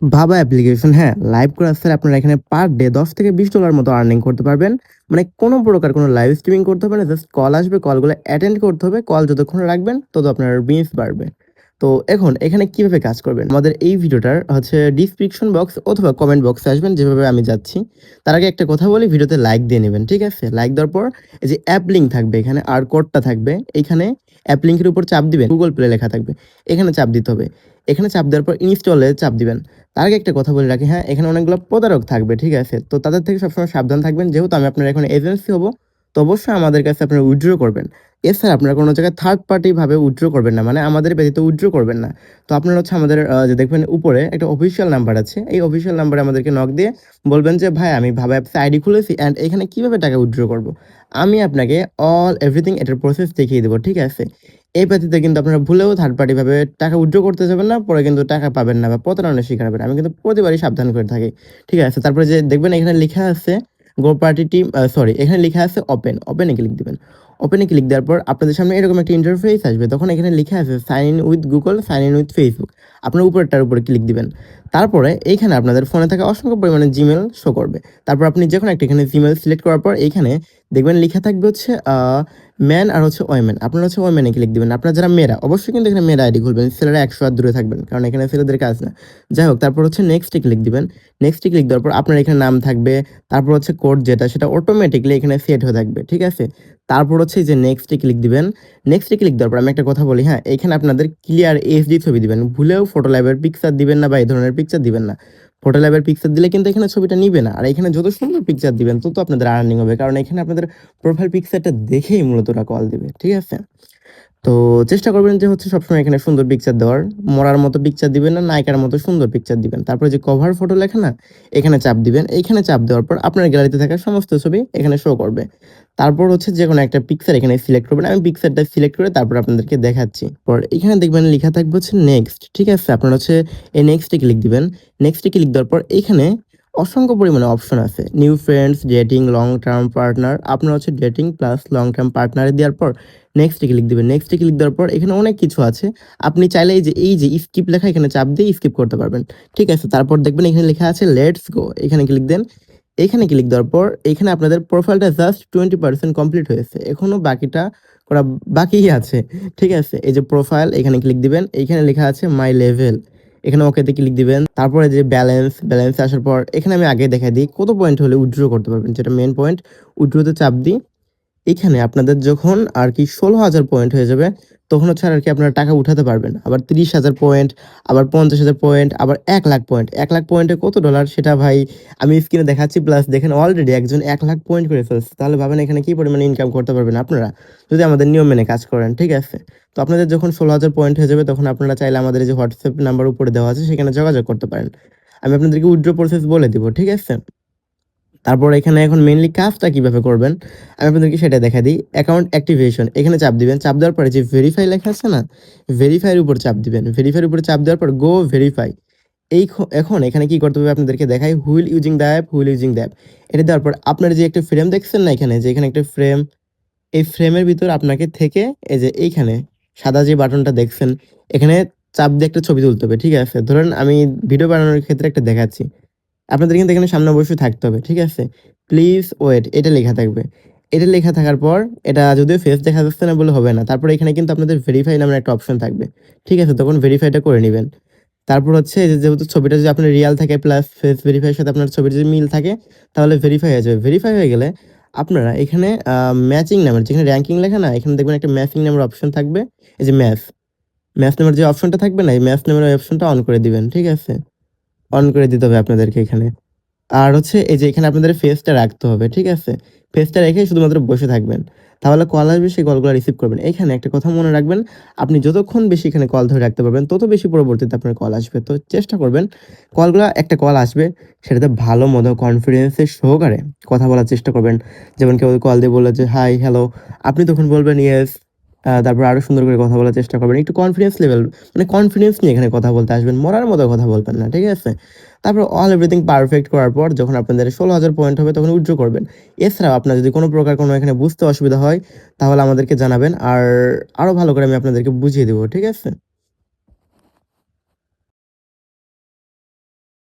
ভাবা অ্যাপ্লিকেশন হ্যাঁ, live class sir আপনারা এখানে পার ডে $10 থেকে $20 মতো আর্নিং করতে পারবেন। মানে কোনো প্রকার কোনো লাইভ স্ট্রিমিং করতে হবে না। জাস্ট কল আসবে, কলগুলো অ্যাটেন্ড করতে হবে। কল যতক্ষণ রাখবেন তত আপনার বিনস বাড়বে। তো এখন এখানে কিভাবে কাজ করবেন? আমাদের এই ভিডিওটার হচ্ছে ডিসক্রিপশন বক্স অথবা কমেন্ট বক্সে আসবেন যেভাবে আমি যাচ্ছি। তার আগে একটা কথা বলি, ভিডিওতে লাইক দিয়ে নিবেন। ঠিক আছে? লাইক দেওয়ার পর এই যে অ্যাপ লিঙ্ক থাকবে এখানে আর কোডটা থাকবে। এইখানে অ্যাপ লিঙ্কের উপর চাপ দিবেন। Google Play লেখা থাকবে। এখানে চাপ দিতে হবে। এখানে চাপ দেওয়ার পর ইনস্টলে চাপ দিবেন। তার আগে একটা কথা বলে রাখি, হ্যাঁ, এখানে অনেকগুলো প্রতারক থাকবে, ঠিক আছে? তো তাদের থেকে সবসময় সাবধান থাকবেন। যেহেতু আমি আপনার এখন এজেন্সি হব, তো অবশ্যই আমাদের কাছে আপনারা উইথড্র করবেন। এছাড়া আপনারা কোনো জায়গায় থার্ড পার্টি ভাবে উইথড্র করবেন না। মানে আমাদের ব্যতীত উইথড্র করবেন না। তো আপনারা হচ্ছে আমাদের যে দেখবেন উপরে একটা অফিসিয়াল নাম্বার আছে। এই অফিসিয়াল নাম্বারে আমাদেরকে নক দিয়ে বলবেন যে, "ভাই আমি ভাবা অ্যাপসে আইডি খুলেছি অ্যান্ড এখানে কিভাবে টাকা উইথড্র করব?" আমি আপনাকে এভরিথিং এটার প্রসেস দেখিয়ে দেব, ঠিক আছে? এই পদ্ধতিতে কিন্তু আপনারা ভুলেও থার্ড পার্টি ভাবে টাকা উইথড্র করতে যাবেন না। পরে কিন্তু টাকা পাবেন না বা প্রতারণার শিকার হবেন। আমি কিন্তু প্রতিবারই সাবধান করে থাকি। ঠিক আছে? তারপরে যে দেখবেন এখানে লিখা আছে গো পার্টি টিম সরি এখানে লিখা আছে ওপেন। ওপেন এ ক্লিক দিবেন। ওপেন এ ক্লিক দেওয়ার পর আপনাদের সামনে এরকম একটা ইন্টারফেস আসবে। তখন এখানে লিখা আছে sign in with Google, sign in with Facebook. আপনার উপরেরটার উপরে ক্লিক দিবেন। তারপরে এইখানে আপনাদের ফোনে থাকা অসংখ্য পরিমাণে জিমেইল শো করবে। তারপর আপনি যেকোনো একটা এখানে জিমেইল সিলেক্ট করার পর এইখানে দেখবেন লিখা থাকবে হচ্ছে ম্যান আর হচ্ছে ওমেন। আপনারা হচ্ছে ওমেনে ক্লিক দিবেন। আপনারা যারা মেয়েরা অবশ্যই কিন্তু এখানে মেয়েরা আইডি খুলবেন। ছেলেরা ১০০ হাত দূরে থাকবেন। কারণ এখানে ছেলেদের কাজ না। যাই হোক, তারপর হচ্ছে নেক্সট এ ক্লিক দিবেন। নেক্সট এ ক্লিক দেওয়ার পর আপনার এখানে নাম থাকবে। তারপর হচ্ছে কোড যেটা সেটা অটোমেটিক্যালি এখানে সেট হয়ে থাকবে। ঠিক আছে? তারপর হচ্ছে এই যে নেক্সট এ ক্লিক দিবেন। নেক্সট এ ক্লিক দেওয়ার পর আমি একটা কথা বলি, হ্যাঁ? এখানে আপনাদের ক্লিয়ার এইচডি ছবি দিবেন। ভুলেও ফটো ল্যাবের পিকচার দিবেন না বা এই ধরনের পিকচার দিবেন না। ফটো ল্যাবের পিকচার দিলে কিন্তু এখানে ছবিটা নিবে না। আর এখানে যত সুন্দর পিকচার দিবেন তত আপনাদের আর্নিং হবে। কারণ এখানে আপনাদের প্রোফাইল পিকচারটা দেখেই মূলত ওরা কল দিবে। ঠিক আছে? তো চেষ্টা করবেন যে হচ্ছে সবসময় এখানে সুন্দর পিকচার দেওয়ার। মরার মতো পিকচার দিবেন না, নায়িকার মতো সুন্দর পিকচার দিবেন। তারপরে যে কভার ফটো লেখা না? এখানে চাপ দিবেন। এইখানে চাপ দেওয়ার পর আপনার গ্যালারিতে থাকা সমস্ত ছবি এখানে শো করবে। তারপর হচ্ছে যেকোনো একটা পিকচার এখানে সিলেক্ট করবেন। আমি পিকচারটা সিলেক্ট করে তারপর আপনাদেরকে দেখাচ্ছি। পর এখানে দেখবেন লেখা থাকবে হচ্ছে নেক্সট। ঠিক আছে? আপনারা হচ্ছে এই নেক্সট এ ক্লিক দিবেন। নেক্সট এ ক্লিক দেওয়ার পর এইখানে অসংখ্য পরিমাণে অপশন আছে। New friends, dating, long term partner. আপনারা হচ্ছে ডেটিং প্লাস লং টার্ম পার্টনারে দেওয়ার পর নেক্সট এ ক্লিক দিবেন। নেক্সট এ ক্লিক দেওয়ার পর এখানে অনেক কিছু আছে। আপনি চাইলে এই যে স্কিপ লেখা এখানে চাপ দিয়ে স্কিপ করতে পারবেন। ঠিক আছে? তারপর দেখবেন এখানে লেখা আছে লেটস গো। এখানে ক্লিক দেন। এখানে ক্লিক দেওয়ার পর এখানে আপনাদের প্রোফাইলটা জাস্ট 20% কমপ্লিট হয়েছে। এখনো বাকিটা করা বাকিই আছে। ঠিক আছে? এই যে প্রোফাইল এখানে ক্লিক দিবেন। এইখানে লেখা আছে মাই লেভেল। এখানে ওকেতে ক্লিক দিবেন। তারপরে যে ব্যালেন্স আসার পর এখানে আমি আগে দেখাই দিই কত পয়েন্ট হলে উইথড্র করতে পারবেন। যেটা মেইন পয়েন্ট, উইথড্রোতে চাপ দিই। এখানে আপনাদের যখন আরকি ১৬,০০০ পয়েন্ট হয়ে যাবে, তখন হচ্ছে আরকি আপনারা টাকা উঠাতে পারবেন। আবার ৩০,০০০ পয়েন্ট, আবার ৫০,০০০ পয়েন্ট, আবার ১,০০,০০০ পয়েন্ট। ১,০০,০০০ পয়েন্টে কত ডলার সেটা ভাই আমি স্ক্রিনে দেখাচ্ছি। প্লাস দেখেন অলরেডি একজন ১,০০,০০০ পয়েন্ট করে ফেলছে। তাহলে ভাবেন এখানে কি পরিমাণে ইনকাম করতে পারবেন আপনারা, যদি আমাদের নিয়ম মেনে কাজ করেন। ঠিক আছে? তো আপনাদের যখন ১৬,০০০ পয়েন্ট হয়ে যাবে তখন আপনারা চাইলে আমাদের এই যে WhatsApp নাম্বার উপরে দেওয়া আছে সেখানে যোগাযোগ করতে পারেন। আমি আপনাদেরকে উইথড্র প্রসেস বলে দিব। ঠিক আছে? তারপর এখানে এখন মেইনলি কাজটা কিভাবে করবেন? আমি আপনাদেরকে সেটা দেখাই দিই। অ্যাকাউন্ট অ্যাক্টিভেশন এখানে চাপ দিবেন। চাপ দেওয়ার পরে যে ভেরিফাই লেখা আছে না? ভেরিফাই এর উপর চাপ দিবেন। ভেরিফাই এর উপরে চাপ দেওয়ার পর গো ভেরিফাই। এখন এখানে কি করতে হবে আপনাদেরকে দেখাই। Wheel using the app, wheel using the app. এটা দেওয়ার পর আপনার যে একটা ফ্রেম দেখছেন না এখানে? যে এখানে একটা ফ্রেম, এই ফ্রেমের ভিতর আপনাকে থেকে এই যে এইখানে সাদা যে বাটনটা দেখছেন, এখানে চাপ দিয়ে একটা ছবি তুলতে হবে। ঠিক আছে? ধরেন আমি ভিডিও বানানোর ক্ষেত্রে একটা দেখাচ্ছি। আপনাদের কিন্তু এখানে সামনে অবশ্যই থাকতে হবে। ঠিক আছে? প্লিজ ওয়েট এটা লেখা থাকবে। এটা লেখা থাকার পর এটা যদিও ফেস দেখা যাচ্ছে না বলে হবে না। তারপরে এখানে কিন্তু আপনাদের ভেরিফাই নামের একটা অপশন থাকবে। ঠিক আছে? তখন ভেরিফাইটা করে নিবেন। তারপর হচ্ছে এই যে যেহেতু ছবিটা যদি আপনার রিয়াল থাকে প্লাস ফেস ভেরিফাই এর সাথে আপনার ছবির যদি মিল থাকে তাহলে ভেরিফাই হয়ে যাবে। ভেরিফাই হয়ে গেলে আপনারা এখানে ম্যাচিং নামের যেখানে র‍্যাংকিং লেখা না এখানে দেখবেন একটা ম্যাচিং নামের অপশন থাকবে। এই যে ম্যাচ নামের যে অপশনটা থাকবে না এই ম্যাচ নামের ওই অপশনটা অন করে দিবেন। ঠিক আছে? অন করে দিতে হবে আপনাদেরকে এখানে। আর হচ্ছে এই যে এখানে আপনাদের ফেসটা রাখতে হবে। ঠিক আছে? ফেসটা রেখে শুধুমাত্র বসে থাকবেন। তাহলে কল আসবে সেই কলগুলা রিসিভ করবেন। এখানে একটা কথা মনে রাখবেন, আপনি যতক্ষণ বেশি এখানে কল ধরে রাখতে পারবেন তত বেশি পরবর্তীতে আপনার কল আসবে। তো চেষ্টা করবেন কলগুলা একটা কল আসবে সেটাতে ভালো মতো কনফিডেন্স এর সহকারে কথা বলার চেষ্টা করবেন। যেমন কেউ কল দিয়ে বলল যে, "হাই, হ্যালো।" আপনি তখন বলবেন, "ইয়েস।" তারপর আরো সুন্দর করে কথা বলার চেষ্টা করবেন। একটু কনফিডেন্স লেভেল মানে কনফিডেন্স নিয়ে এখানে কথা বলতে আসবেন। মরার মতো কথা বলবেন না। ঠিক আছে? তারপর এভরিথিং পারফেক্ট করার পর যখন আপনাদের ১৬,০০০ পয়েন্ট হবে তখন উইথড্র করবেন। এছাড়াও আপনার যদি কোনো প্রকার কোনো এখানে বুঝতে অসুবিধা হয় তাহলে আমাদেরকে জানাবেন। আরো ভালো করে আমি আপনাদেরকে বুঝিয়ে দেব। ঠিক আছে?